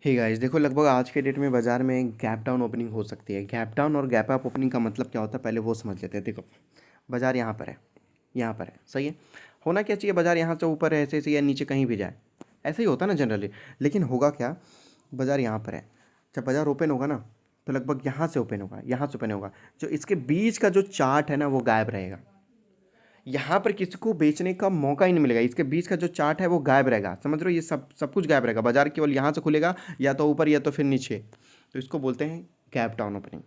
Hey guys, देखो लगभग आज के डेट में बाज़ार में गैप डाउन ओपनिंग हो सकती है। गैप डाउन और गैप अप ओपनिंग का मतलब क्या होता है पहले वो समझ लेते हैं। देखो, बाज़ार यहाँ पर है, यहाँ पर है, सही है। होना क्या चाहिए, बाज़ार यहाँ से ऊपर है ऐसे या नीचे कहीं भी जाए, ऐसे ही होता है ना जनरली। लेकिन होगा क्या, बाज़ार यहाँ पर है, जब बाज़ार ओपन होगा ना तो लगभग यहाँ से ओपन होगा, यहाँ से ओपन होगा। जो इसके बीच का जो चार्ट है ना वो गायब रहेगा। यहाँ पर किसी को बेचने का मौका ही नहीं मिलेगा। इसके बीच का जो चार्ट है वो गायब रहेगा, समझ रहे हो। ये सब सब कुछ गायब रहेगा। बाजार केवल यहाँ से खुलेगा, या तो ऊपर या तो फिर नीचे। तो इसको बोलते हैं गैप डाउन ओपनिंग,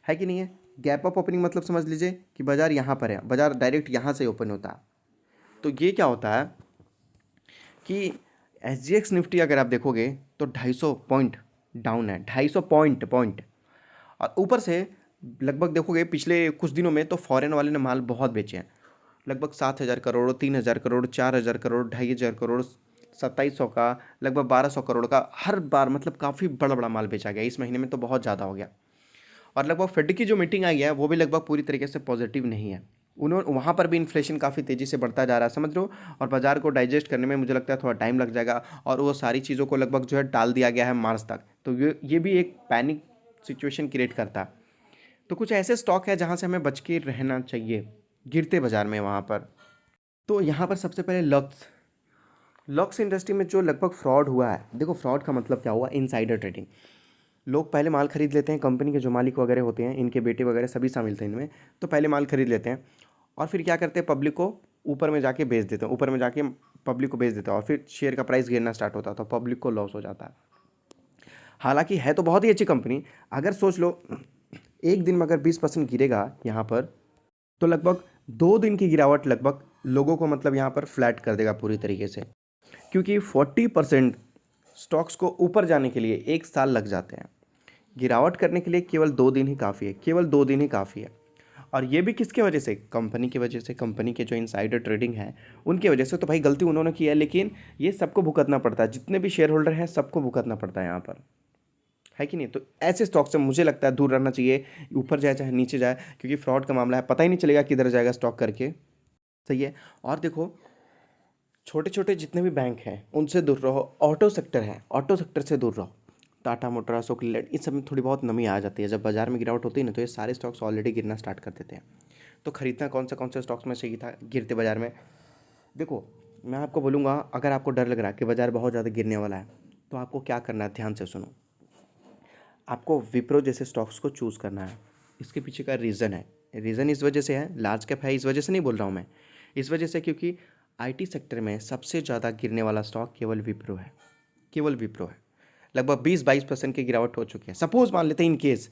है कि नहीं है। गैप अप ओपनिंग मतलब समझ लीजिए कि बाजार यहाँ पर है, बाजार डायरेक्ट यहाँ से ओपन होता है। तो ये क्या होता है कि SGX निफ्टी अगर आप देखोगे तो 250 पॉइंट डाउन है, 250 पॉइंट। और ऊपर से लगभग देखोगे पिछले कुछ दिनों में तो फॉरेन वाले ने माल बहुत बेचे हैं। लगभग 7,000 करोड़, 3,000 करोड़, 4,000 करोड़, 2,500 करोड़, 2,700 का, लगभग 1,200 करोड़ का हर बार, मतलब काफ़ी बड़ा बड़ा माल बेचा गया। इस महीने में तो बहुत ज़्यादा हो गया। और लगभग फेड की जो मीटिंग आई है वो भी लगभग पूरी तरीके से पॉजिटिव नहीं है। उन्होंने वहाँ पर भी इन्फ्लेशन काफ़ी तेज़ी से बढ़ता जा रहा है, समझ रहे हो। और बाजार को डाइजेस्ट करने में मुझे लगता है थोड़ा टाइम लग जाएगा। और वो सारी चीज़ों को लगभग जो है टाल दिया गया है मार्च तक। तो ये भी एक पैनिक सिचुएशन क्रिएट करता है। तो कुछ ऐसे स्टॉक है जहाँ से हमें बच के रहना चाहिए गिरते बाजार में वहाँ पर। तो यहाँ पर सबसे पहले लक्स इंडस्ट्री में जो लगभग फ्रॉड हुआ है। देखो, फ्रॉड का मतलब क्या हुआ, इनसाइडर ट्रेडिंग। लोग पहले माल खरीद लेते हैं, कंपनी के जो मालिक वगैरह होते हैं, इनके बेटे वगैरह सभी शामिल थे इनमें। तो पहले माल खरीद लेते हैं और फिर क्या करते हैं, पब्लिक को ऊपर में जाके बेच देते हैं, ऊपर में जाके पब्लिक को बेच देते हैं। और फिर शेयर का प्राइस गिरना स्टार्ट होता है तो पब्लिक को लॉस हो जाता है। हालांकि है तो बहुत ही अच्छी कंपनी। अगर सोच लो एक दिन में अगर 20% गिरेगा यहाँ पर, तो लगभग 2 दिन की गिरावट लगभग लोगों को मतलब यहाँ पर फ्लैट कर देगा पूरी तरीके से। क्योंकि 40% स्टॉक्स को ऊपर जाने के लिए 1 साल लग जाते हैं। गिरावट करने के लिए केवल 2 दिन ही काफ़ी है, केवल 2 दिन ही काफ़ी है। और ये भी किसके वजह से, कंपनी की वजह से, कंपनी के जो इनसाइडर ट्रेडिंग है उनकी वजह से। तो भाई गलती उन्होंने की है, लेकिन ये सबको भुगतना पड़ता है, जितने भी शेयर होल्डर हैं सबको भुगतना पड़ता है यहाँ पर, है कि नहीं। तो ऐसे स्टॉक से मुझे लगता है दूर रहना चाहिए, ऊपर जाए चाहे नीचे जाए, क्योंकि फ्रॉड का मामला है, पता ही नहीं चलेगा किधर जाएगा स्टॉक करके, सही है। और देखो, छोटे छोटे जितने भी बैंक हैं उनसे दूर रहो। ऑटो सेक्टर है, ऑटो सेक्टर से दूर रहो। टाटा मोटर, अशोक लेलैंड, इस सब में थोड़ी बहुत नमी आ जाती है। जब बाजार में गिरावट होती है ना तो ये सारे स्टॉक्स ऑलरेडी गिरना स्टार्ट कर देते हैं। तो खरीदना कौन से स्टॉक्स में चाहिए था गिरते बाजार में। देखो, मैं आपको बोलूँगा, अगर आपको डर लग रहा है कि बाजार बहुत ज़्यादा गिरने वाला है तो आपको क्या करना है, ध्यान से सुनो। आपको विप्रो जैसे स्टॉक्स को चूज़ करना है। इसके पीछे का रीज़न है, रीज़न इस वजह से है, लार्ज कैप है इस वजह से नहीं बोल रहा हूँ मैं, इस वजह से क्योंकि IT सेक्टर में सबसे ज़्यादा गिरने वाला स्टॉक केवल विप्रो है, केवल विप्रो है। लगभग 20-22% की गिरावट हो चुकी है। सपोज मान लेते हैं इन केस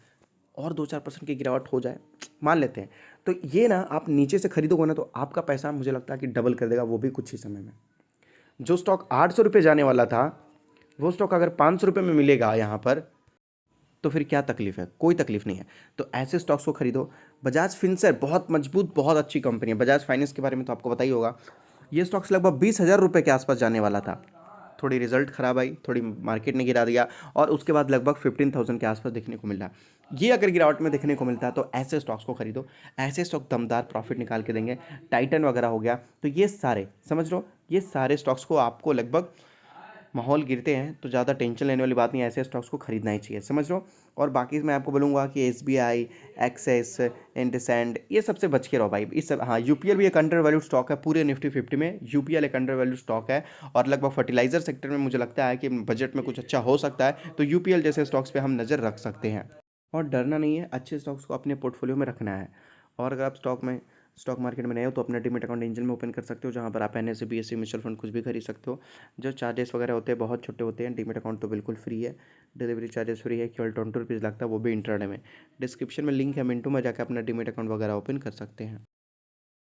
और 2-4% की गिरावट हो जाए, मान लेते हैं, तो ये ना आप नीचे से खरीदोगे ना तो आपका पैसा मुझे लगता है कि डबल कर देगा, वो भी कुछ ही समय में। जो स्टॉक 800 रुपये जाने वाला था वो स्टॉक अगर 500 रुपये में मिलेगा यहाँ पर, तो फिर क्या तकलीफ है, कोई तकलीफ नहीं है। तो ऐसे स्टॉक्स को खरीदो। बजाज फिनसर्व बहुत मजबूत, बहुत अच्छी कंपनी है। बजाज फाइनेंस के बारे में तो आपको पता ही होगा। ये स्टॉक्स लगभग 20,000 रुपये के आसपास जाने वाला था, थोड़ी रिजल्ट खराब आई, थोड़ी मार्केट ने गिरा दिया, और उसके बाद लगभग 15,000 के आसपास देखने को मिल रहा है। ये अगर गिरावट में देखने को मिलता है तो ऐसे स्टॉक्स को खरीदो। ऐसे स्टॉक दमदार प्रॉफिट निकाल के देंगे। टाइटन वगैरह हो गया, तो ये सारे समझ लो, ये सारे स्टॉक्स को आपको लगभग, माहौल गिरते हैं तो ज़्यादा टेंशन लेने वाली बात नहीं है, ऐसे स्टॉक्स को खरीदना ही चाहिए, समझ लो। और बाकी मैं आपको बोलूँगा कि SBI, एक्सेस, इंडसैंड, ये सबसे बच के रहो भाई। इस सब, हाँ, UPL भी एक अंडर वैल्यूड स्टॉक है पूरे निफ्टी 50 में। UPL एक अंडर वैल्यूड स्टॉक है। और लगभग फर्टिलाइजर सेक्टर में मुझे लगता है कि बजट में कुछ अच्छा हो सकता है, तो UPL जैसे स्टॉक्स पे हम नज़र रख सकते हैं। और डरना नहीं है, अच्छे स्टॉक्स को अपने पोर्टफोलियो में रखना है। और अगर आप स्टॉक मार्केट में नए हो तो अपना डीमेट अकाउंट एंजल में ओपन कर सकते हो, जहाँ पर आप NSE, BSE म्यूचुअल फंड कुछ भी खरीद सकते हो। जो चार्जेस वगैरह होते हैं बहुत छोटे होते हैं। डीमेट अकाउंट तो बिल्कुल फ्री है, डिलीवरी चार्जेस फ्री है, केवल 20 रुपीज़ लगता है, वो भी इंटरडे में। डिस्क्रिप्शन में लिंक है, मिनटों में जाकर अपना डीमेट अकाउंट वगैरह ओपन कर सकते हैं।